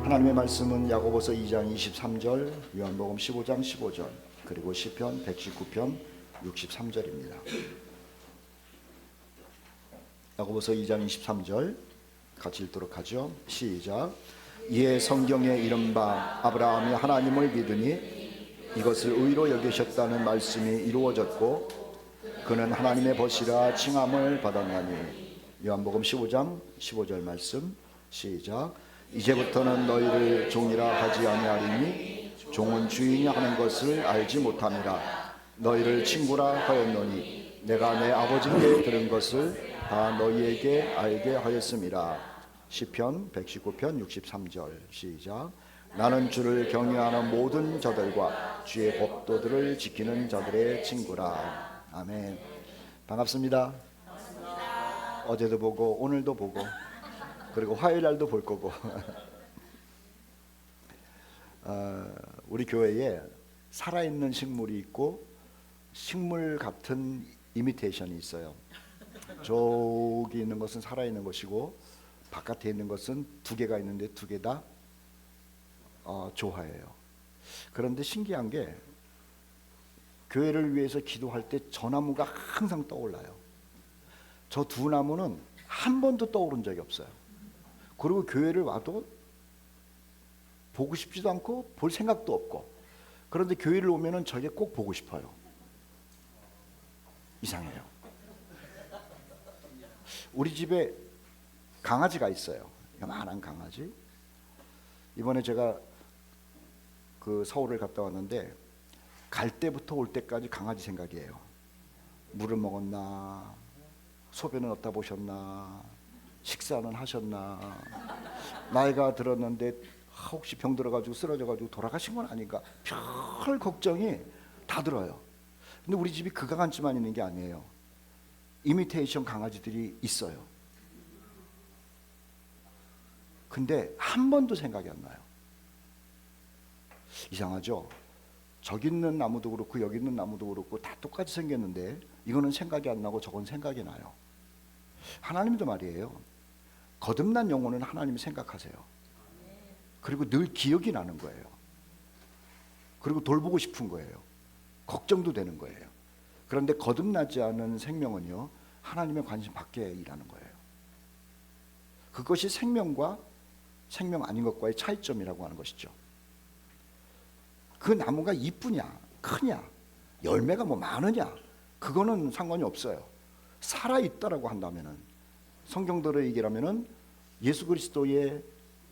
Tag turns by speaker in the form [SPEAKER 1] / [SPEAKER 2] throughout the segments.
[SPEAKER 1] 하나님의 말씀은 야고보서 2장 23절, 요한복음 15장 15절, 그리고 시편 119편 63절입니다. 야고보서 2장 23절 같이 읽도록 하죠. 시작. 이에 성경에 이른바 아브라함이 하나님을 믿으니 이것을 의로 여기셨다는 말씀이 이루어졌고 그는 하나님의 벗이라 칭함을 받았나니. 요한복음 15장 15절 말씀 시작. 이제부터는 너희를 종이라 하지 아니하리니 종은 주인이 하는 것을 알지 못함이라. 너희를 친구라 하였노니 내가 내 아버지께 들은 것을 다 너희에게 알게 하였음이라. 시편 119편 63절 시작. 나는 주를 경외하는 모든 자들과 주의 법도들을 지키는 자들의 친구라. 아멘. 반갑습니다. 어제도 보고 오늘도 보고 그리고 화요일 날도 볼 거고. 우리 교회에 살아있는 식물이 있고 식물 같은 이미테이션이 있어요. 저기 있는 것은 살아있는 것이고 바깥에 있는 것은 두 개가 있는데 두 개 다 조화예요. 그런데 신기한 게 교회를 위해서 기도할 때 저 나무가 항상 떠올라요. 저 두 나무는 한 번도 떠오른 적이 없어요. 그리고 교회를 와도 보고 싶지도 않고 볼 생각도 없고, 그런데 교회를 오면은 저게 꼭 보고 싶어요. 이상해요. 우리 집에 강아지가 있어요. 요만한 강아지. 이번에 제가 그 서울을 갔다 왔는데 갈 때부터 올 때까지 강아지 생각이에요. 물을 먹었나, 소변은 어디다 보셨나, 식사는 하셨나, 나이가 들었는데 혹시 병 들어가지고 쓰러져가지고 돌아가신 건 아닌가, 별 걱정이 다 들어요. 근데 우리 집이 그 강아지만 있는 게 아니에요. 이미테이션 강아지들이 있어요. 근데 한 번도 생각이 안 나요. 이상하죠? 저기 있는 나무도 그렇고 여기 있는 나무도 그렇고 다 똑같이 생겼는데 이거는 생각이 안 나고 저건 생각이 나요. 하나님도 말이에요. 거듭난 영혼은 하나님이 생각하세요. 그리고 늘 기억이 나는 거예요. 그리고 돌보고 싶은 거예요. 걱정도 되는 거예요. 그런데 거듭나지 않은 생명은요, 하나님의 관심 밖에 일하는 거예요. 그것이 생명과 생명 아닌 것과의 차이점이라고 하는 것이죠. 그 나무가 이쁘냐 크냐 열매가 뭐 많으냐 그거는 상관이 없어요. 살아있다라고 한다면은, 성경대로 얘기하면은 예수 그리스도의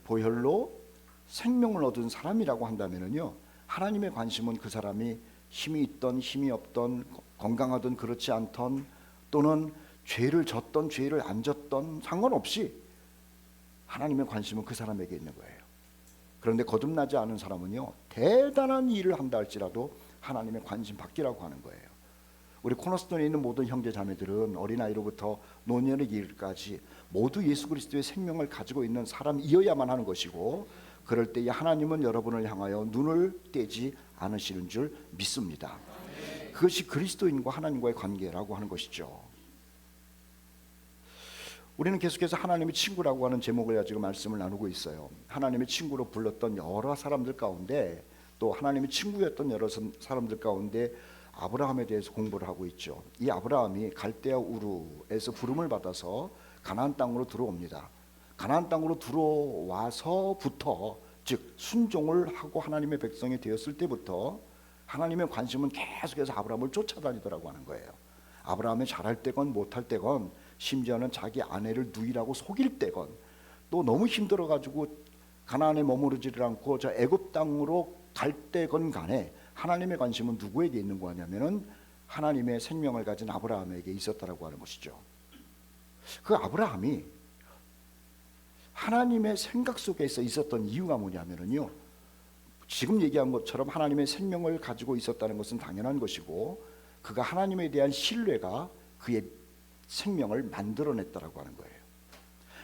[SPEAKER 1] 보혈로 생명을 얻은 사람이라고 한다면은요, 하나님의 관심은 그 사람이 힘이 있던 힘이 없던, 건강하든 그렇지 않던, 또는 죄를 졌던 죄를 안 졌던 상관없이 하나님의 관심은 그 사람에게 있는 거예요. 그런데 거듭나지 않은 사람은요, 대단한 일을 한다 할지라도 하나님의 관심 밖이라고 하는 거예요. 우리 코너스톤에 있는 모든 형제 자매들은 어린아이로부터 노년의 길까지 모두 예수 그리스도의 생명을 가지고 있는 사람이어야만 하는 것이고, 그럴 때에 하나님은 여러분을 향하여 눈을 떼지 않으시는 줄 믿습니다. 그것이 그리스도인과 하나님과의 관계라고 하는 것이죠. 우리는 계속해서 하나님의 친구라고 하는 제목을 가지고 말씀을 나누고 있어요. 하나님의 친구로 불렀던 여러 사람들 가운데, 또 하나님의 친구였던 여러 사람들 가운데 아브라함에 대해서 공부를 하고 있죠. 이 아브라함이 갈대아 우르에서 부름을 받아서 가나안 땅으로 들어옵니다. 가나안 땅으로 들어와서부터, 즉 순종을 하고 하나님의 백성이 되었을 때부터 하나님의 관심은 계속해서 아브라함을 쫓아다니더라고 하는 거예요. 아브라함이 잘할 때건 못할 때건, 심지어는 자기 아내를 누이라고 속일 때건, 또 너무 힘들어가지고 가나안에 머무르지를 않고 저 애굽 땅으로 갈 때건 간에 하나님의 관심은 누구에게 있는 거냐면은 하나님의 생명을 가진 아브라함에게 있었다라고 하는 것이죠. 그 아브라함이 하나님의 생각 속에서 있었던 이유가 뭐냐면은요, 지금 얘기한 것처럼 하나님의 생명을 가지고 있었다는 것은 당연한 것이고, 그가 하나님에 대한 신뢰가 그의 생명을 만들어냈다라고 하는 거예요.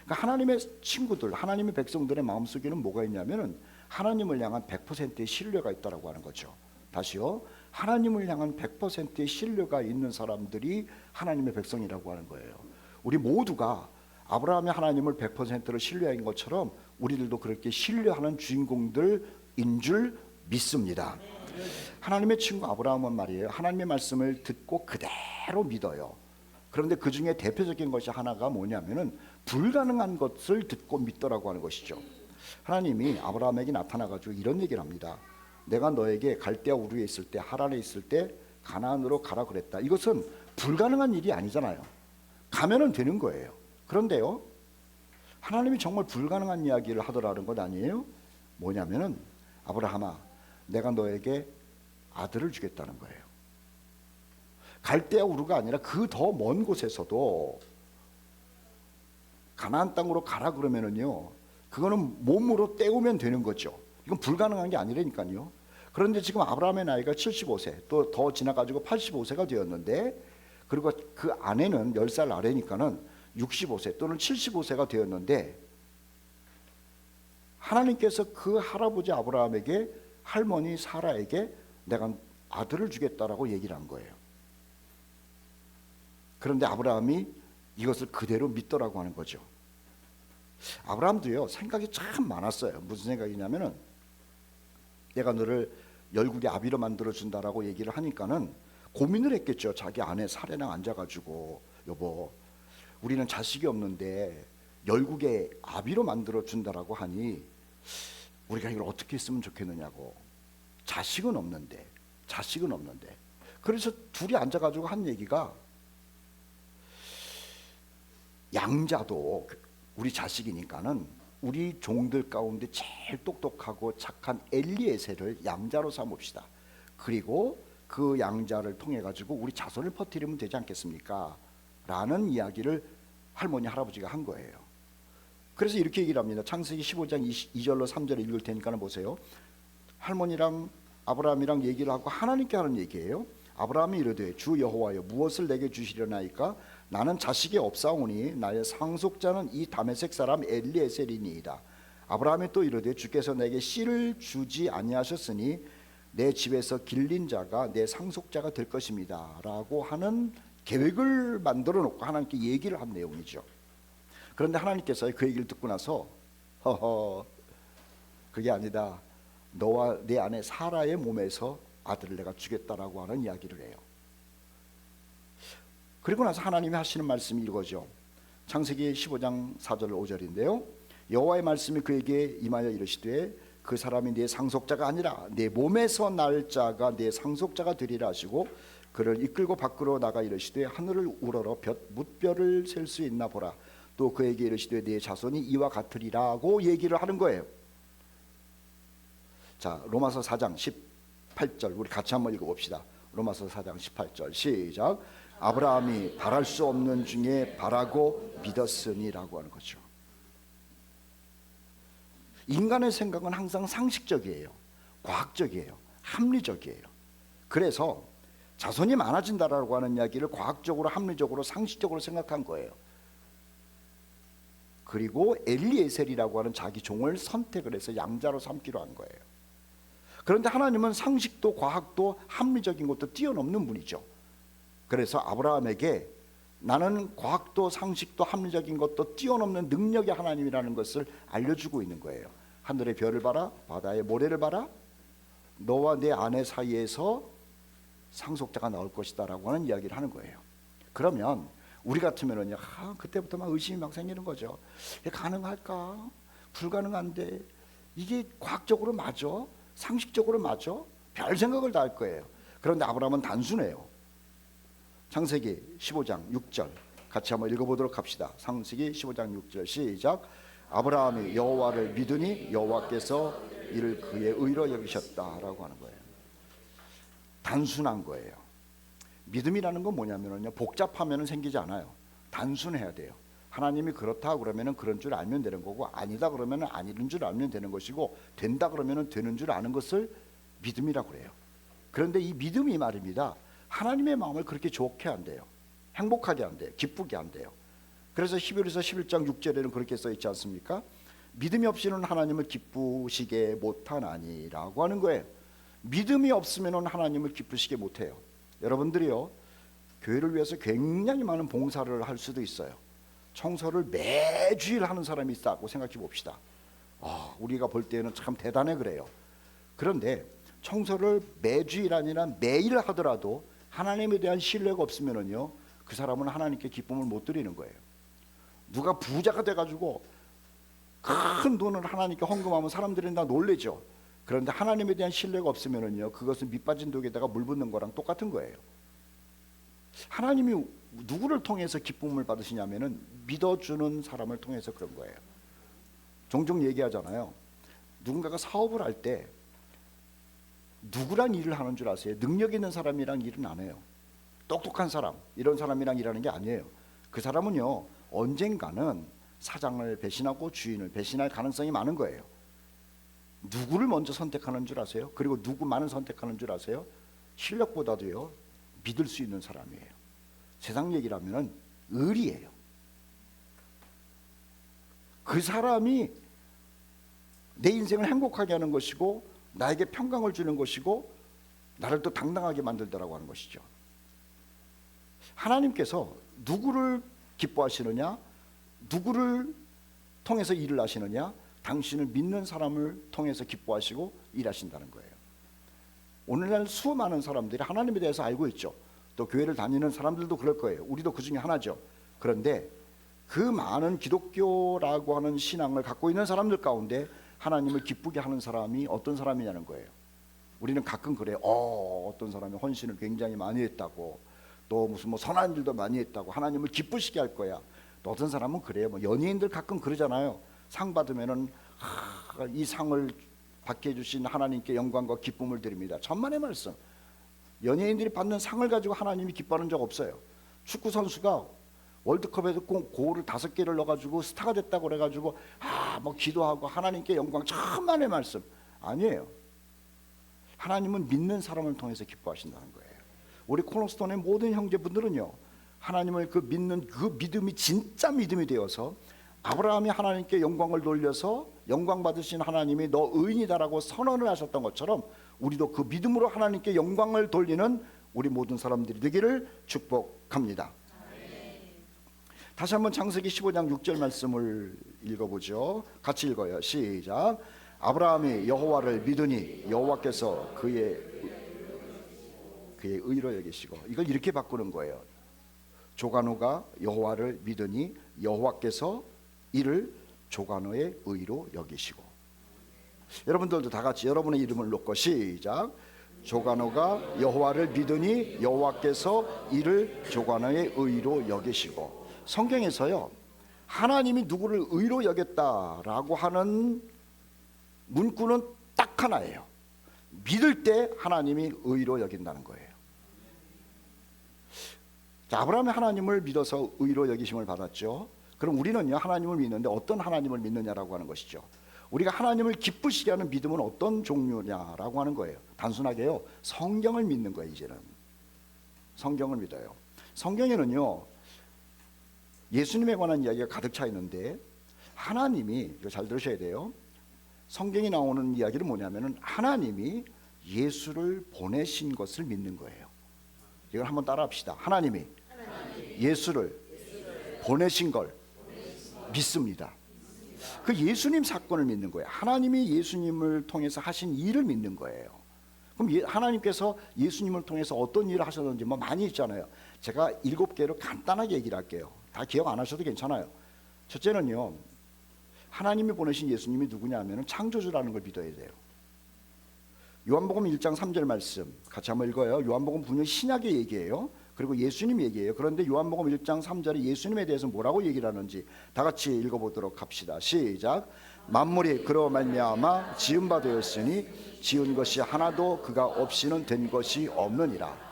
[SPEAKER 1] 그러니까 하나님의 친구들, 하나님의 백성들의 마음속에는 뭐가 있냐면은 하나님을 향한 100%의 신뢰가 있다라고 하는 거죠. 다시요, 하나님을 향한 100%의 신뢰가 있는 사람들이 하나님의 백성이라고 하는 거예요. 우리 모두가 아브라함이 하나님을 100%를 신뢰한 것처럼 우리들도 그렇게 신뢰하는 주인공들인 줄 믿습니다. 하나님의 친구 아브라함은 말이에요, 하나님의 말씀을 듣고 그대로 믿어요. 그런데 그 중에 대표적인 것이 하나가 뭐냐면은 불가능한 것을 듣고 믿더라고 하는 것이죠. 하나님이 아브라함에게 나타나가지고 이런 얘기를 합니다. 내가 너에게 갈대아 우르에 있을 때, 하란에 있을 때 가나안으로 가라 그랬다. 이것은 불가능한 일이 아니잖아요. 가면은 되는 거예요. 그런데요, 하나님이 정말 불가능한 이야기를 하더라는 것 아니에요? 뭐냐면은 아브라함아, 내가 너에게 아들을 주겠다는 거예요. 갈대아 우르가 아니라 그 더 먼 곳에서도 가나안 땅으로 가라 그러면은요, 그거는 몸으로 때우면 되는 거죠. 이건 불가능한 게 아니라니까요. 그런데 지금 아브라함의 나이가 75세, 또 더 지나가지고 85세가 되었는데, 그리고 그 아내는 10살 아래니까는 65세 또는 75세가 되었는데, 하나님께서 그 할아버지 아브라함에게, 할머니 사라에게 내가 아들을 주겠다라고 얘기를 한 거예요. 그런데 아브라함이 이것을 그대로 믿더라고 하는 거죠. 아브라함도요, 생각이 참 많았어요. 무슨 생각이냐면은, 내가 너를 열국의 아비로 만들어 준다라고 얘기를 하니까는 고민을 했겠죠. 자기 아내 사례랑 앉아가지고, 여보, 우리는 자식이 없는데 열국의 아비로 만들어 준다라고 하니 우리가 이걸 어떻게 했으면 좋겠느냐고. 자식은 없는데. 그래서 둘이 앉아가지고 한 얘기가, 양자도 우리 자식이니까는 우리 종들 가운데 제일 똑똑하고 착한 엘리에셀을 양자로 삼읍시다. 그리고 그 양자를 통해 가지고 우리 자손을 퍼뜨리면 되지 않겠습니까? 라는 이야기를 할머니 할아버지가 한 거예요. 그래서 이렇게 얘기를 합니다. 창세기 15장 2절로 3절을 읽을 테니까 보세요. 할머니랑 아브라함이랑 얘기를 하고 하나님께 하는 얘기예요. 아브라함이 이르되 주 여호와여, 무엇을 내게 주시려나이까? 나는 자식이 없사오니 나의 상속자는 이 다메섹 사람 엘리에셀이니이다. 아브라함이 또 이르되 주께서 내게 씨를 주지 아니하셨으니 내 집에서 길린 자가 내 상속자가 될 것입니다 라고 하는 계획을 만들어 놓고 하나님께 얘기를 한 내용이죠. 그런데 하나님께서 그 얘기를 듣고 나서, 허허, 그게 아니다, 너와 내 아내 사라의 몸에서 아들을 내가 주겠다라고 하는 이야기를 해요. 그리고 나서 하나님이 하시는 말씀이 이거죠. 창세기 15장 4절 5절인데요. 여호와의 말씀이 그에게 임하여 이르시되 그 사람이 네 상속자가 아니라 내 몸에서 날 자가 네 상속자가 되리라 하시고, 그를 이끌고 밖으로 나가 이르시되 하늘을 우러러 뭇별을 셀 수 있나 보라. 또 그에게 이르시되 네 자손이 이와 같으리라고 얘기를 하는 거예요. 자, 로마서 4장 18절 우리 같이 한번 읽어봅시다. 로마서 4장 18절 시작. 아브라함이 바랄 수 없는 중에 바라고 믿었으니라고 하는 거죠. 인간의 생각은 항상 상식적이에요. 과학적이에요. 합리적이에요. 그래서 자손이 많아진다라고 하는 이야기를 과학적으로, 합리적으로, 상식적으로 생각한 거예요. 그리고 엘리에셀이라고 하는 자기 종을 선택을 해서 양자로 삼기로 한 거예요. 그런데 하나님은 상식도 과학도 합리적인 것도 뛰어넘는 분이죠. 그래서 아브라함에게 나는 과학도 상식도 합리적인 것도 뛰어넘는 능력의 하나님이라는 것을 알려주고 있는 거예요. 하늘의 별을 봐라, 바다의 모래를 봐라, 너와 내 아내 사이에서 상속자가 나올 것이다 라고 하는 이야기를 하는 거예요. 그러면 우리 같으면은요, 그때부터 막 의심이 막 생기는 거죠. 이게 가능할까? 불가능한데 이게 과학적으로 맞아? 상식적으로 맞아? 별 생각을 다 할 거예요. 그런데 아브라함은 단순해요. 창세기 15장 6절 같이 한번 읽어보도록 합시다. 창세기 15장 6절 시작. 아브라함이 여호와를 믿으니 여호와께서 이를 그의 의로 여기셨다라고 하는 거예요. 단순한 거예요. 믿음이라는 건 뭐냐면요, 복잡하면 생기지 않아요. 단순해야 돼요. 하나님이 그렇다 그러면 그런 줄 알면 되는 거고, 아니다 그러면 아닌 줄 알면 되는 것이고, 된다 그러면 되는 줄 아는 것을 믿음이라고 그래요. 그런데 이 믿음이 말입니다, 하나님의 마음을 그렇게 좋게 한대요. 행복하게 한대요. 기쁘게 한대요. 그래서 히브리서 11장 6절에는 그렇게 써 있지 않습니까? 믿음이 없이는 하나님을 기쁘시게 못하나니라고 하는 거예요. 믿음이 없으면 하나님을 기쁘시게 못해요. 여러분들이요, 교회를 위해서 굉장히 많은 봉사를 할 수도 있어요. 청소를 매주일 하는 사람이 있다고 생각해 봅시다. 우리가 볼 때는 참 대단해 그래요. 그런데 청소를 매주일 아니라 매일 하더라도 하나님에 대한 신뢰가 없으면은요, 그 사람은 하나님께 기쁨을 못 드리는 거예요. 누가 부자가 돼가지고 큰 돈을 하나님께 헌금하면 사람들이 다 놀래죠. 그런데 하나님에 대한 신뢰가 없으면은요, 그것은 밑빠진 독에다가 물 붓는 거랑 똑같은 거예요. 하나님이 누구를 통해서 기쁨을 받으시냐면은 믿어주는 사람을 통해서 그런 거예요. 종종 얘기하잖아요. 누군가가 사업을 할 때 누구랑 일을 하는 줄 아세요? 능력 있는 사람이랑 일은 안 해요. 똑똑한 사람, 이런 사람이랑 일하는 게 아니에요. 그 사람은요, 언젠가는 사장을 배신하고 주인을 배신할 가능성이 많은 거예요. 누구를 먼저 선택하는 줄 아세요? 그리고 누구만을 선택하는 줄 아세요? 실력보다도요, 믿을 수 있는 사람이에요. 세상 얘기라면은 의리예요. 그 사람이 내 인생을 행복하게 하는 것이고 나에게 평강을 주는 것이고 나를 또 당당하게 만들더라고 하는 것이죠. 하나님께서 누구를 기뻐하시느냐, 누구를 통해서 일을 하시느냐, 당신을 믿는 사람을 통해서 기뻐하시고 일하신다는 거예요. 오늘날 수많은 사람들이 하나님에 대해서 알고 있죠. 또 교회를 다니는 사람들도 그럴 거예요. 우리도 그 중에 하나죠. 그런데 그 많은 기독교라고 하는 신앙을 갖고 있는 사람들 가운데 하나님을 기쁘게 하는 사람이 어떤 사람이냐는 거예요. 우리는 가끔 그래요. 어떤 사람이 헌신을 굉장히 많이 했다고, 또 무슨 선한 일도 많이 했다고 하나님을 기쁘시게 할 거야. 또 어떤 사람은 그래요. 연예인들 가끔 그러잖아요. 상 받으면은 이 상을 받게 해주신 하나님께 영광과 기쁨을 드립니다. 천만의 말씀. 연예인들이 받는 상을 가지고 하나님이 기뻐하는 적 없어요. 축구 선수가 월드컵에서 꼭 골을 5개를 넣어가지고 스타가 됐다고 그래가지고 기도하고 하나님께 영광, 천만의 말씀. 아니에요. 하나님은 믿는 사람을 통해서 기뻐하신다는 거예요. 우리 코너스톤의 모든 형제분들은요, 하나님을 그 믿는 그 믿음이 진짜 믿음이 되어서 아브라함이 하나님께 영광을 돌려서 영광 받으신 하나님이 너 의인이다라고 선언을 하셨던 것처럼 우리도 그 믿음으로 하나님께 영광을 돌리는 우리 모든 사람들이 되기를 축복합니다. 다시 한번 창세기 15장 6절 말씀을 읽어보죠. 같이 읽어요. 시작. 아브라함이 여호와를 믿으니 여호와께서 그의 의로 여기시고, 이걸 이렇게 바꾸는 거예요. 조간호가 여호와를 믿으니 여호와께서 이를 조간호의 의로 여기시고. 여러분들도 다 같이 여러분의 이름을 놓고 시작. 조간호가 여호와를 믿으니 여호와께서 이를 조간호의 의로 여기시고. 성경에서요, 하나님이 누구를 의로 여겼다라고 하는 문구는 딱 하나예요. 믿을 때 하나님이 의로 여긴다는 거예요. 자, 아브라함이 하나님을 믿어서 의로 여기심을 받았죠. 그럼 우리는요, 하나님을 믿는데 어떤 하나님을 믿느냐라고 하는 것이죠. 우리가 하나님을 기쁘시게 하는 믿음은 어떤 종류냐라고 하는 거예요. 단순하게요, 성경을 믿는 거예요. 이제는 성경을 믿어요. 성경에는요, 예수님에 관한 이야기가 가득 차 있는데, 하나님이, 이거 잘 들으셔야 돼요. 성경에 나오는 이야기는 뭐냐면은 하나님이 예수를 보내신 것을 믿는 거예요. 이걸 한번 따라합시다. 하나님이 예수를 보내신 걸 믿습니다. 그 예수님 사건을 믿는 거예요. 하나님이 예수님을 통해서 하신 일을 믿는 거예요. 그럼 하나님께서 예수님을 통해서 어떤 일을 하셨는지 많이 있잖아요. 제가 7개로 간단하게 얘기를 할게요. 다 기억 안 하셔도 괜찮아요. 첫째는요, 하나님이 보내신 예수님이 누구냐 하면 창조주라는 걸 믿어야 돼요. 요한복음 1장 3절 말씀 같이 한번 읽어요. 요한복음 분명히 신약의 얘기예요. 그리고 예수님 얘기예요. 그런데 요한복음 1장 3절에 예수님에 대해서 뭐라고 얘기를 하는지 다 같이 읽어보도록 합시다. 시작. 만물이 그로 말미암아 지은 바 되었으니 지은 것이 하나도 그가 없이는 된 것이 없느니라.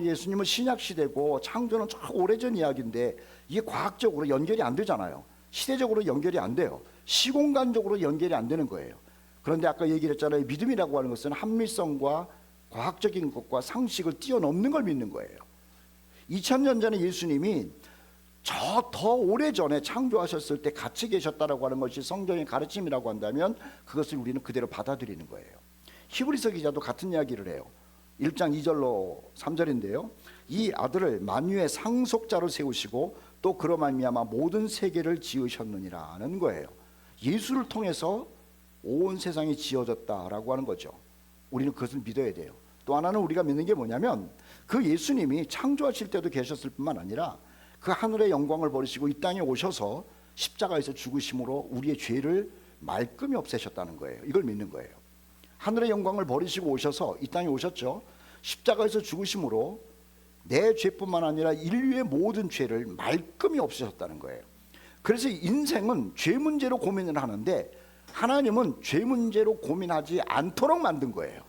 [SPEAKER 1] 예수님은 신약 시대고 창조는 저 오래전 이야기인데 이게 과학적으로 연결이 안 되잖아요. 시대적으로 연결이 안 돼요. 시공간적으로 연결이 안 되는 거예요. 그런데 아까 얘기를 했잖아요. 믿음이라고 하는 것은 합리성과 과학적인 것과 상식을 뛰어넘는 걸 믿는 거예요. 2000년 전에 예수님이 저 더 오래전에 창조하셨을 때 같이 계셨다라고 하는 것이 성경의 가르침이라고 한다면 그것을 우리는 그대로 받아들이는 거예요. 히브리서 기자도 같은 이야기를 해요. 1장 2절로 3절인데요. 이 아들을 만유의 상속자로 세우시고 또 그로 말미암아 모든 세계를 지으셨느니라는 거예요. 예수를 통해서 온 세상이 지어졌다라고 하는 거죠. 우리는 그것을 믿어야 돼요. 또 하나는 우리가 믿는 게 뭐냐면 그 예수님이 창조하실 때도 계셨을 뿐만 아니라 그 하늘의 영광을 버리시고 이 땅에 오셔서 십자가에서 죽으심으로 우리의 죄를 말끔히 없애셨다는 거예요. 이걸 믿는 거예요. 하늘의 영광을 버리시고 오셔서 이 땅에 오셨죠. 십자가에서 죽으심으로 내 죄뿐만 아니라 인류의 모든 죄를 말끔히 없애셨다는 거예요. 그래서 인생은 죄 문제로 고민을 하는데 하나님은 죄 문제로 고민하지 않도록 만든 거예요.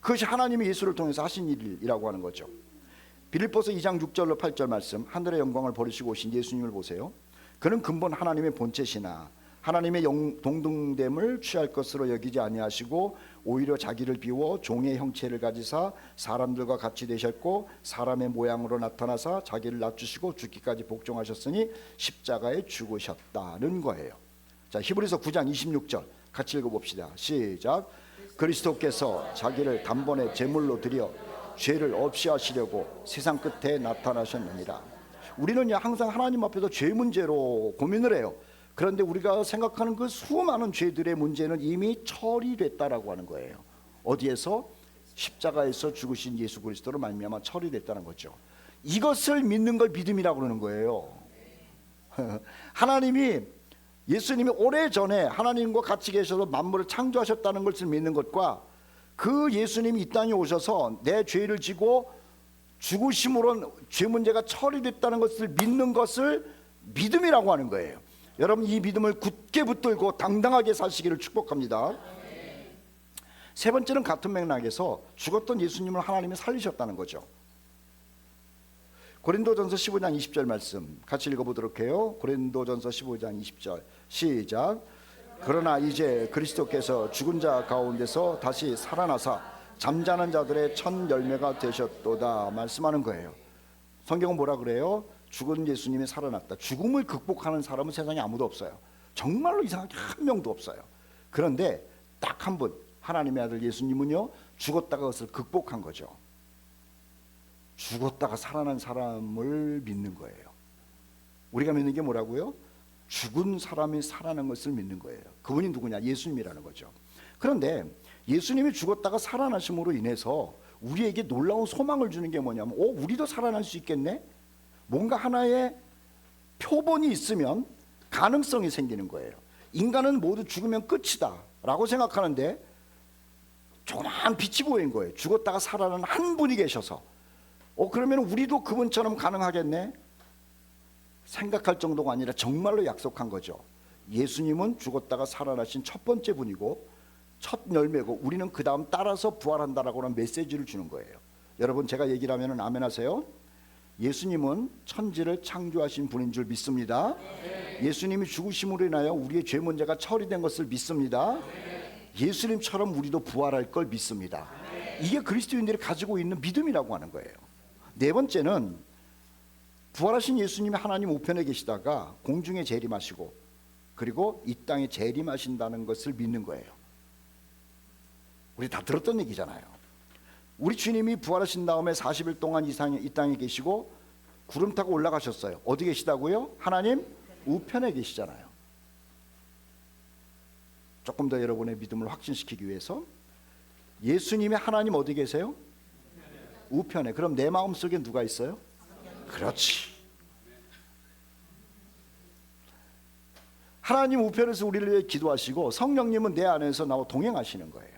[SPEAKER 1] 그것이 하나님이 예수를 통해서 하신 일이라고 하는 거죠. 빌립보서 2장 6절로 8절 말씀, 하늘의 영광을 버리시고 오신 예수님을 보세요. 그는 근본 하나님의 본체시나 하나님의 동등됨을 취할 것으로 여기지 아니하시고 오히려 자기를 비워 종의 형체를 가지사 사람들과 같이 되셨고 사람의 모양으로 나타나사 자기를 낮추시고 죽기까지 복종하셨으니 십자가에 죽으셨다는 거예요. 자, 히브리서 9장 26절 같이 읽어봅시다. 시작. 그리스도께서 자기를 단번에 제물로 드려 죄를 없이 하시려고 세상 끝에 나타나셨느니라. 우리는 항상 하나님 앞에서 죄 문제로 고민을 해요. 그런데 우리가 생각하는 그 수많은 죄들의 문제는 이미 처리됐다라고 하는 거예요. 어디에서? 십자가에서 죽으신 예수 그리스도로 말미암아 처리됐다는 거죠. 이것을 믿는 걸 믿음이라고 그러는 거예요. 하나님이 예수님이 오래전에 하나님과 같이 계셔서 만물을 창조하셨다는 것을 믿는 것과 그 예수님이 이 땅에 오셔서 내 죄를 지고 죽으심으로 죄 문제가 처리됐다는 것을 믿는 것을 믿음이라고 하는 거예요. 여러분, 이 믿음을 굳게 붙들고 당당하게 사시기를 축복합니다. 세 번째는 같은 맥락에서 죽었던 예수님을 하나님이 살리셨다는 거죠. 고린도전서 15장 20절 말씀 같이 읽어보도록 해요. 고린도전서 15장 20절 시작. 그러나 이제 그리스도께서 죽은 자 가운데서 다시 살아나사 잠자는 자들의 첫 열매가 되셨도다 말씀하는 거예요. 성경은 뭐라 그래요? 죽은 예수님이 살아났다. 죽음을 극복하는 사람은 세상에 아무도 없어요. 정말로 이상하게 한 명도 없어요. 그런데 딱 한 분, 하나님의 아들 예수님은요, 죽었다가 그것을 극복한 거죠. 죽었다가 살아난 사람을 믿는 거예요. 우리가 믿는 게 뭐라고요? 죽은 사람이 살아난 것을 믿는 거예요. 그분이 누구냐? 예수님이라는 거죠. 그런데 예수님이 죽었다가 살아나심으로 인해서 우리에게 놀라운 소망을 주는 게 뭐냐면, 우리도 살아날 수 있겠네? 뭔가 하나의 표본이 있으면 가능성이 생기는 거예요. 인간은 모두 죽으면 끝이다 라고 생각하는데 조그마한 빛이 보인 거예요. 죽었다가 살아나는 한 분이 계셔서 그러면 우리도 그분처럼 가능하겠네? 생각할 정도가 아니라 정말로 약속한 거죠. 예수님은 죽었다가 살아나신 첫 번째 분이고 첫 열매고 우리는 그 다음 따라서 부활한다라고 하는 메시지를 주는 거예요. 여러분, 제가 얘기를 하면 아멘 하세요. 예수님은 천지를 창조하신 분인 줄 믿습니다. 예수님이 죽으심으로 인하여 우리의 죄 문제가 처리된 것을 믿습니다. 예수님처럼 우리도 부활할 걸 믿습니다. 이게 그리스도인들이 가지고 있는 믿음이라고 하는 거예요. 네 번째는 부활하신 예수님이 하나님 우편에 계시다가 공중에 재림하시고 그리고 이 땅에 재림하신다는 것을 믿는 거예요. 우리 다 들었던 얘기잖아요. 우리 주님이 부활하신 다음에 40일 동안 이 땅에 계시고 구름 타고 올라가셨어요. 어디 계시다고요? 하나님 우편에 계시잖아요. 조금 더 여러분의 믿음을 확신시키기 위해서, 예수님이 하나님 어디 계세요? 우편에. 그럼 내 마음속에 누가 있어요? 그렇지. 하나님 우편에서 우리를 위해 기도하시고 성령님은 내 안에서 나와 동행하시는 거예요.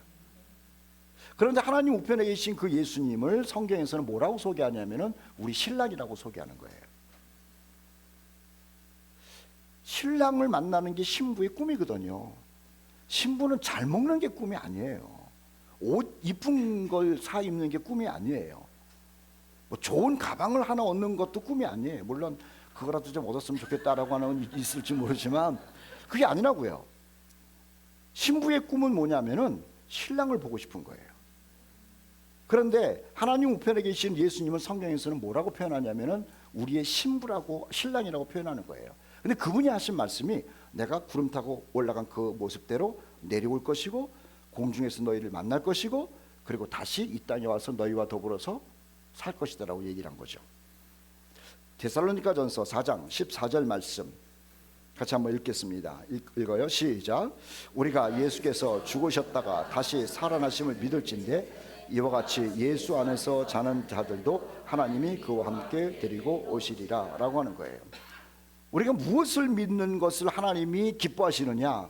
[SPEAKER 1] 그런데 하나님 우편에 계신 그 예수님을 성경에서는 뭐라고 소개하냐면은 우리 신랑이라고 소개하는 거예요. 신랑을 만나는 게 신부의 꿈이거든요. 신부는 잘 먹는 게 꿈이 아니에요. 옷 이쁜 걸 사 입는 게 꿈이 아니에요. 뭐 좋은 가방을 하나 얻는 것도 꿈이 아니에요. 물론 그거라도 좀 얻었으면 좋겠다라고 하는 건 있을지 모르지만 그게 아니라고요. 신부의 꿈은 뭐냐면은 신랑을 보고 싶은 거예요. 그런데 하나님 우편에 계신 예수님은 성경에서는 뭐라고 표현하냐면은 우리의 신부라고, 신랑이라고 표현하는 거예요. 근데 그분이 하신 말씀이 내가 구름 타고 올라간 그 모습대로 내려올 것이고 공중에서 너희를 만날 것이고 그리고 다시 이 땅에 와서 너희와 더불어서 살 것이다라고 얘기를 한 거죠. 데살로니가전서 4장 14절 말씀 같이 한번 읽겠습니다. 읽어요. 시작. 우리가 예수께서 죽으셨다가 다시 살아나심을 믿을진데 이와 같이 예수 안에서 자는 자들도 하나님이 그와 함께 데리고 오시리라 라고 하는 거예요. 우리가 무엇을 믿는 것을 하나님이 기뻐하시느냐?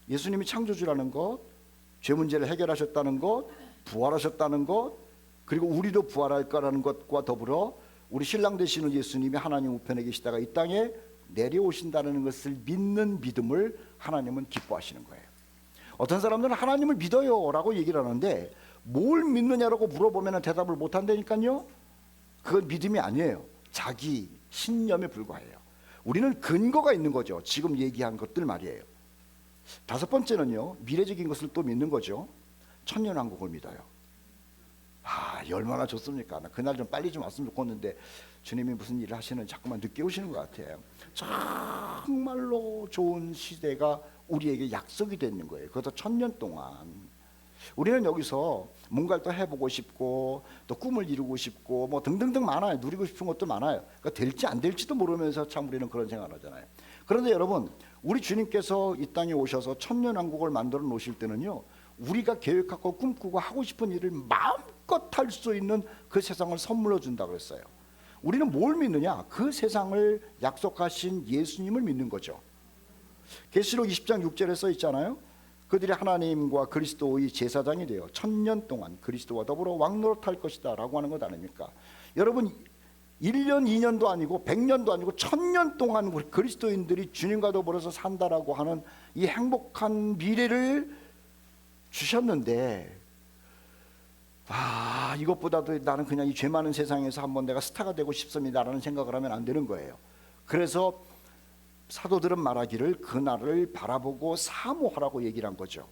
[SPEAKER 1] 예수님이 창조주라는 것, 죄 문제를 해결하셨다는 것, 부활하셨다는 것, 그리고 우리도 부활할 거라는 것과 더불어 우리 신랑 되시는 예수님이 하나님 우편에 계시다가 이 땅에 내려오신다는 것을 믿는 믿음을 하나님은 기뻐하시는 거예요. 어떤 사람들은 하나님을 믿어요 라고 얘기를 하는데 뭘 믿느냐라고 물어보면 대답을 못 한다니까요. 그건 믿음이 아니에요. 자기 신념에 불과해요. 우리는 근거가 있는 거죠. 지금 얘기한 것들 말이에요. 다섯 번째는요, 미래적인 것을 또 믿는 거죠. 천년왕국을 믿어요. 얼마나 좋습니까? 나 그날 좀 빨리 좀 왔으면 좋겠는데 주님이 무슨 일을 하시는지 자꾸만 늦게 오시는 것 같아요. 정말로 좋은 시대가 우리에게 약속이 되는 거예요. 그것도 1000년 동안. 우리는 여기서 뭔가를 또 해보고 싶고 또 꿈을 이루고 싶고 뭐 등등등 많아요. 누리고 싶은 것도 많아요. 그러니까 될지 안 될지도 모르면서 참 우리는 그런 생각을 하잖아요. 그런데 여러분, 우리 주님께서 이 땅에 오셔서 천년왕국을 만들어 놓으실 때는요, 우리가 계획하고 꿈꾸고 하고 싶은 일을 마음껏 할 수 있는 그 세상을 선물로 준다고 그랬어요. 우리는 뭘 믿느냐? 그 세상을 약속하신 예수님을 믿는 거죠. 계시록 20장 6절에 써 있잖아요. 그들이 하나님과 그리스도의 제사장이 되어 1000년 동안 그리스도와 더불어 왕노릇할 것이다 라고 하는 것 아닙니까? 여러분, 1년 2년도 아니고 100년도 아니고 1000년 동안 우리 그리스도인들이 주님과 더불어서 산다라고 하는 이 행복한 미래를 주셨는데, 이것보다도 나는 그냥 이 죄 많은 세상에서 한번 내가 스타가 되고 싶습니다라는 생각을 하면 안 되는 거예요. 그래서 사도들은 말하기를 그날을 바라보고 사모하라고 얘기를 한 거죠.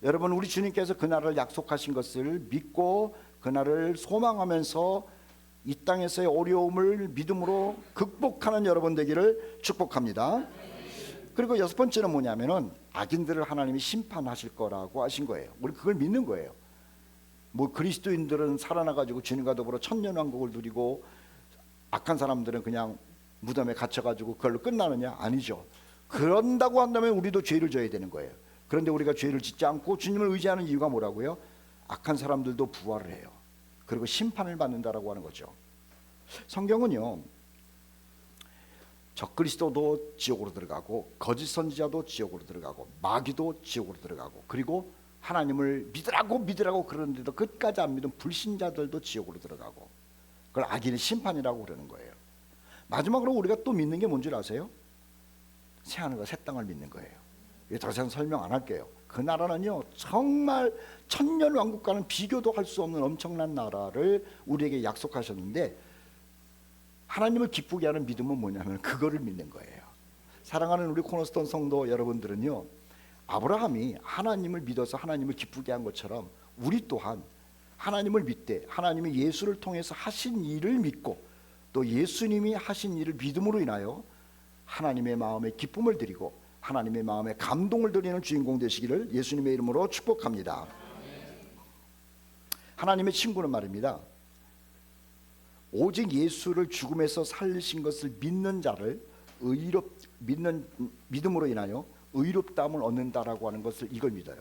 [SPEAKER 1] 여러분, 우리 주님께서 그날을 약속하신 것을 믿고 그날을 소망하면서 이 땅에서의 어려움을 믿음으로 극복하는 여러분 되기를 축복합니다. 그리고 여섯 번째는 뭐냐면은 악인들을 하나님이 심판하실 거라고 하신 거예요. 우리 그걸 믿는 거예요. 뭐 그리스도인들은 살아나가지고 주님과 더불어 천년왕국을 누리고 악한 사람들은 그냥 무덤에 갇혀가지고 그걸로 끝나느냐? 아니죠. 그런다고 한다면 우리도 죄를 져야 되는 거예요. 그런데 우리가 죄를 짓지 않고 주님을 의지하는 이유가 뭐라고요? 악한 사람들도 부활을 해요. 그리고 심판을 받는다라고 하는 거죠. 성경은요, 적그리스도도 지옥으로 들어가고 거짓 선지자도 지옥으로 들어가고 마귀도 지옥으로 들어가고 그리고 하나님을 믿으라고 그러는데도 끝까지 안 믿은 불신자들도 지옥으로 들어가고 그걸 악인의 심판이라고 그러는 거예요. 마지막으로 우리가 또 믿는 게 뭔지 아세요? 새하늘과 새 땅을 믿는 거예요. 더 이상 설명 안 할게요. 그 나라는요, 정말 천년왕국과는 비교도 할 수 없는 엄청난 나라를 우리에게 약속하셨는데, 하나님을 기쁘게 하는 믿음은 뭐냐면 그거를 믿는 거예요. 사랑하는 우리 코너스톤 성도 여러분들은요, 아브라함이 하나님을 믿어서 하나님을 기쁘게 한 것처럼 우리 또한 하나님을 믿되 하나님이 예수를 통해서 하신 일을 믿고 또 예수님이 하신 일을 믿음으로 인하여 하나님의 마음에 기쁨을 드리고 하나님의 마음에 감동을 드리는 주인공 되시기를 예수님의 이름으로 축복합니다. 하나님의 친구는 말입니다, 오직 예수를 죽음에서 살리신 것을 믿는 자를 믿음으로 인하여 의롭다함을 얻는다라고 하는 것을 이걸 믿어요.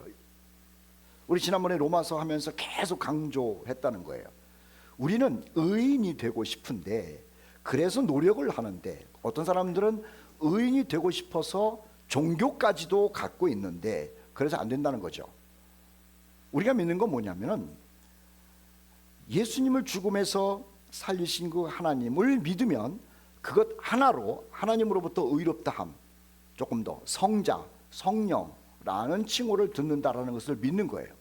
[SPEAKER 1] 우리 지난번에 로마서 하면서 계속 강조했다는 거예요. 우리는 의인이 되고 싶은데 그래서 노력을 하는데, 어떤 사람들은 의인이 되고 싶어서 종교까지도 갖고 있는데 그래서 안 된다는 거죠. 우리가 믿는 건 뭐냐면은 예수님을 죽음에서 살리신 그 하나님을 믿으면 그것 하나로 하나님으로부터 의롭다함, 조금 더 성자, 성령라는 칭호를 듣는다라는 것을 믿는 거예요.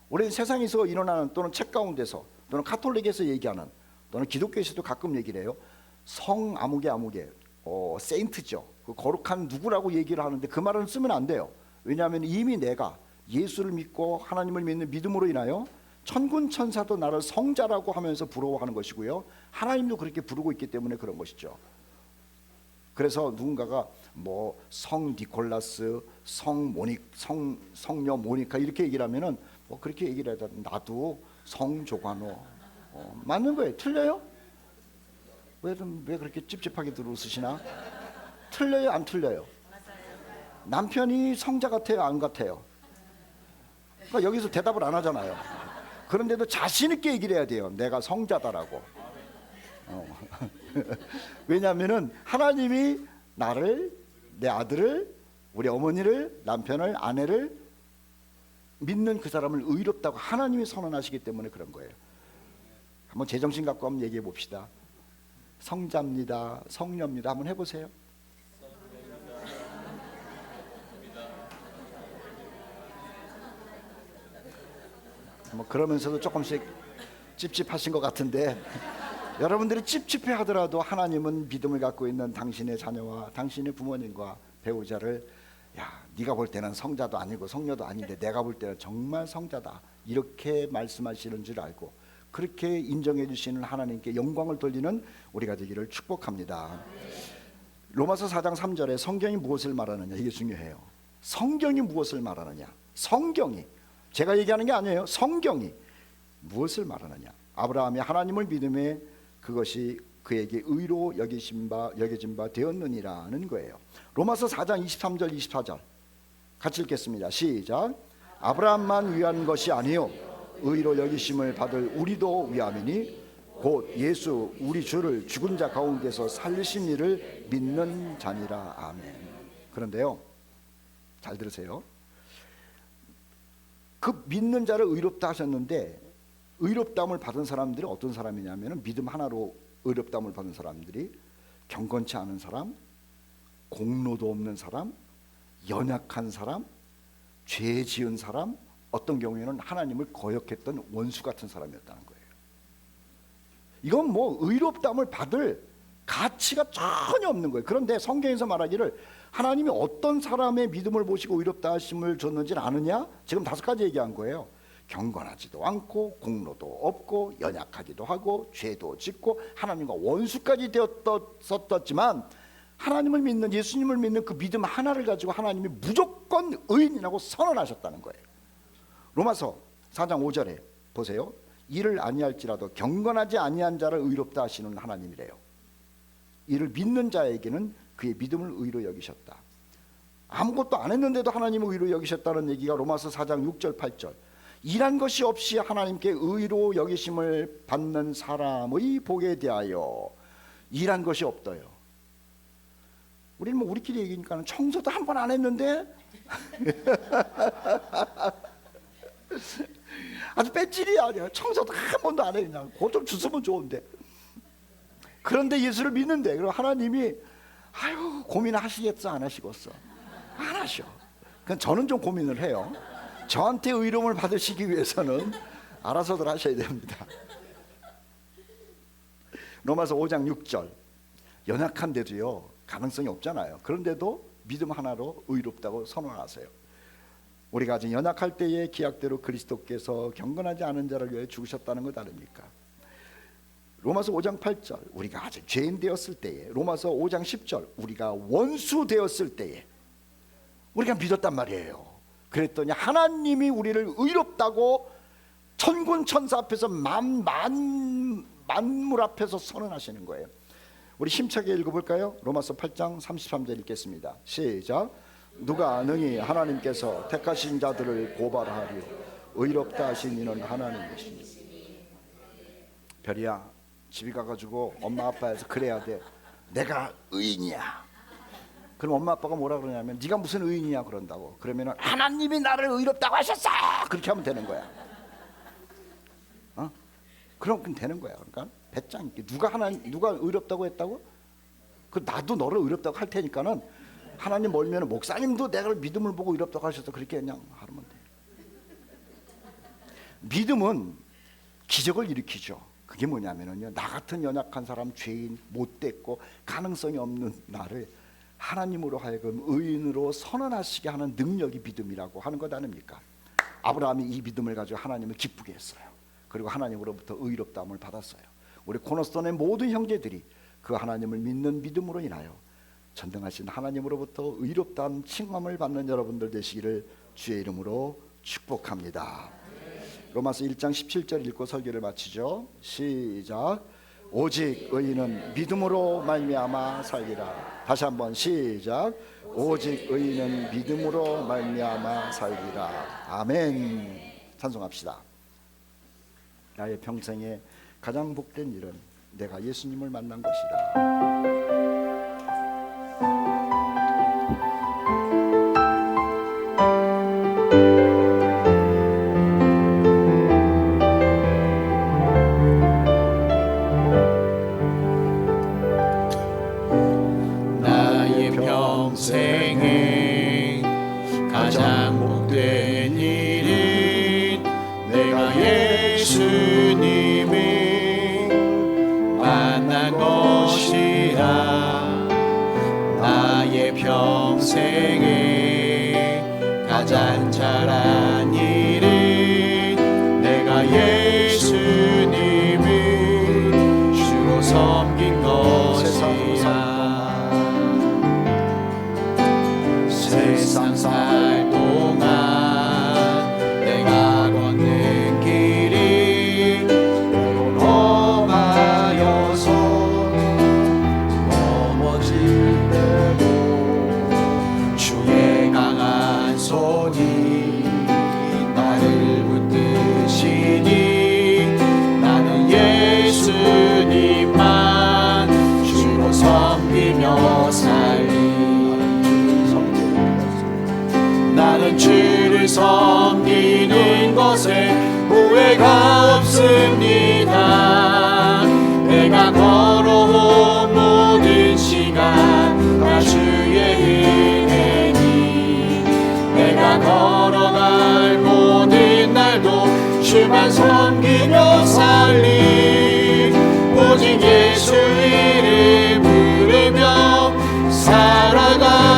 [SPEAKER 1] 우리는 세상에서 일어나는 또는 책 가운데서 또는 카톨릭에서 얘기하는 또는 기독교에서도 가끔 얘기를 해요. 성 아무개 세인트죠. 그 거룩한 누구라고 얘기를 하는데 그 말은 쓰면 안 돼요. 왜냐하면 이미 내가 예수를 믿고 하나님을 믿는 믿음으로 인하여 천군 천사도 나를 성자라고 하면서 부러워하는 것이고요, 하나님도 그렇게 부르고 있기 때문에 그런 것이죠. 그래서 누군가가 뭐 성 니콜라스, 성녀 모니카 이렇게 얘기를 하면은 뭐 그렇게 얘기를 해도 나도 성 조관호 맞는 거예요. 틀려요? 왜 그렇게 찝찝하게 들어오시나? 틀려요, 안 틀려요? 남편이 성자 같아요, 안 같아요? 그러니까 여기서 대답을 안 하잖아요. 그런데도 자신 있게 얘기를 해야 돼요. 내가 성자다라고. 왜냐하면은 하나님이 나를, 내 아들을, 우리 어머니를, 남편을, 아내를 믿는 그 사람을 의롭다고 하나님이 선언하시기 때문에 그런 거예요. 한번 제정신 갖고 한번 얘기해 봅시다. 성자입니다, 성녀입니다. 한번 해보세요. 뭐 그러면서도 조금씩 찝찝하신 것 같은데 여러분들이 찝찝해 하더라도 하나님은 믿음을 갖고 있는 당신의 자녀와 당신의 부모님과 배우자를, 야, 네가 볼 때는 성자도 아니고 성녀도 아닌데 내가 볼 때는 정말 성자다, 이렇게 말씀하시는 줄 알고 그렇게 인정해 주시는 하나님께 영광을 돌리는 우리가 되기를 축복합니다. 로마서 4장 3절에 성경이 무엇을 말하느냐, 이게 중요해요. 성경이 무엇을 말하느냐, 성경이, 제가 얘기하는 게 아니에요. 성경이 무엇을 말하느냐. 아브라함이 하나님을 믿음에 그것이 그에게 의로 여겨진 바 되었느니라는 거예요. 로마서 4장 23절 24절 같이 읽겠습니다. 시작. 아브라함만 위한 것이 아니요 의로 여기심을 받을 우리도 위함이니 곧 예수 우리 주를 죽은 자 가운데서 살리신 이를 믿는 자니라. 아멘. 그런데요, 잘 들으세요. 그 믿는 자를 의롭다 하셨는데 의롭다함을 받은 사람들이 어떤 사람이냐면, 믿음 하나로 의롭다함을 받은 사람들이 경건치 않은 사람, 공로도 없는 사람, 연약한 사람, 죄 지은 사람, 어떤 경우에는 하나님을 거역했던 원수 같은 사람이었다는 거예요. 이건 뭐 의롭다함을 받을 가치가 전혀 없는 거예요. 그런데 성경에서 말하기를 하나님이 어떤 사람의 믿음을 보시고 의롭다 하심을 줬는지는 아느냐? 지금 5가지 얘기한 거예요. 경건하지도 않고 공로도 없고 연약하기도 하고 죄도 짓고 하나님과 원수까지 되었었지만 하나님을 믿는, 예수님을 믿는 그 믿음 하나를 가지고 하나님이 무조건 의인이라고 선언하셨다는 거예요. 로마서 4장 5절에 보세요. 이를 아니할지라도 경건하지 아니한 자를 의롭다 하시는 하나님이래요. 이를 믿는 자에게는 그의 믿음을 의로 여기셨다. 아무것도 안 했는데도 하나님을 의로 여기셨다는 얘기가 로마서 4장 6절 8절. 일한 것이 없이 하나님께 의로 여기심을 받는 사람의 복에 대하여 일한 것이 없어요. 우리는 뭐 우리끼리 얘기니까 청소도 한 번 안 했는데 아주 뺀질이야. 청소도 한 번도 안 해. 그냥 그거 좀 주스면 좋은데. 그런데 예수를 믿는데, 그럼 하나님이 아유 고민하시겠어 안 하시겠어? 안 하셔. 그럼 저는 좀 고민을 해요. 저한테 의로움을 받으시기 위해서는 알아서들 하셔야 됩니다. 로마서 5장 6절. 연약한데도요 가능성이 없잖아요. 그런데도 믿음 하나로 의롭다고 선언하세요. 우리가 아직 연약할 때에 기약대로 그리스도께서 경건하지 않은 자를 위해 죽으셨다는 것 아닙니까? 로마서 5장 8절. 우리가 아직 죄인 되었을 때에, 로마서 5장 10절. 우리가 원수 되었을 때에 우리가 믿었단 말이에요. 그랬더니 하나님이 우리를 의롭다고 천군 천사 앞에서 만물 앞에서 선언하시는 거예요. 우리 힘차게 읽어볼까요? 로마서 8장 33절 읽겠습니다. 시작. 누가 능히 하나님께서 택하신 자들을 고발하리요 의롭다 하신 이는 하나님이시니. 별이야, 집에 가가지고 엄마 아빠에서 그래야 돼. 내가 의인이야. 그럼 엄마 아빠가 뭐라 그러냐면 네가 무슨 의인이냐 그런다고. 그러면 하나님이 나를 의롭다고 하셨어, 그렇게 하면 되는 거야. 그럼 되는 거야. 그러니까 배짱 있게 누가 의롭다고 했다고? 그 나도 너를 의롭다고 할 테니까는 하나님 멀면 목사님도 내가 믿음을 보고 의롭다고 하셨어, 그렇게 그냥 하면 돼. 믿음은 기적을 일으키죠. 그게 뭐냐면요, 나 같은 연약한 사람, 죄인, 못됐고 가능성이 없는 나를 하나님으로 하여금 의인으로 선언하시게 하는 능력이 믿음이라고 하는 것 아닙니까? 아브라함이 이 믿음을 가지고 하나님을 기쁘게 했어요. 그리고 하나님으로부터 의롭다함을 받았어요. 우리 코너스톤의 모든 형제들이 그 하나님을 믿는 믿음으로 인하여 전능하신 하나님으로부터 의롭다함 칭함을 받는 여러분들 되시기를 주의 이름으로 축복합니다. 로마서 1장 17절 읽고 설교를 마치죠. 시작. 오직 의인은 믿음으로 말미암아 살리라. 다시 한번 시작. 오직 의인은 믿음으로 말미암아 살리라. 아멘. 찬송합시다. 나의 평생에 가장 복된 일은 내가 예수님을 만난 것이다.
[SPEAKER 2] 평생에 가장 복된 일은 내가 예수님을 만난 것이라. 나의 평생에 가장 잘한 일은 내가 예수님을 주로 섬긴 것이라. 세상 살 동안 내가 걷는 길이 때론 험하여서 넘어질 때도 주의 강한 손이 나를 붙드시니 나는 예수님만 주로 섬기며 살리. 나는 주를 섬기는 것에 후회가 없습니다. 내가 걸어온 모든 시간 다 주의 은혜니 내가 걸어갈 모든 날도 주만 섬기며 살리. 오직 예수 이름 부르며 살아가리라.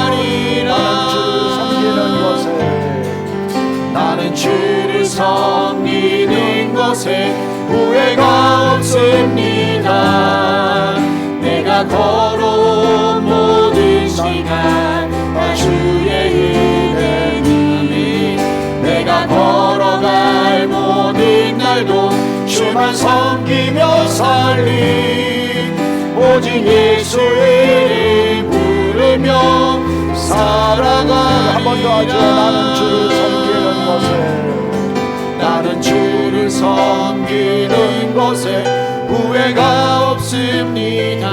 [SPEAKER 2] 나는 주를 섬기는 것에 후회가 없습니다. 내가 걸어온 모든 시간 다 주의 은혜니 내가 걸어갈 모든 날도 주만 섬기며 살리. 오직 예수 이름 부르며 살아가리라.
[SPEAKER 1] 한 번 더 하죠.
[SPEAKER 2] 나는 주를 섬기는 것에 후회가 없습니다.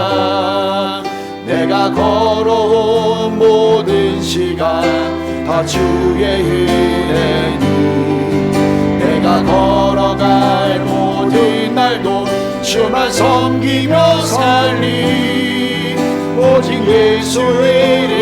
[SPEAKER 2] 내가 걸어온 모든 시간 다 주의 은혜니 내가 걸어갈 모든 날도 주만 섬기며 살리. 오직 예수 이름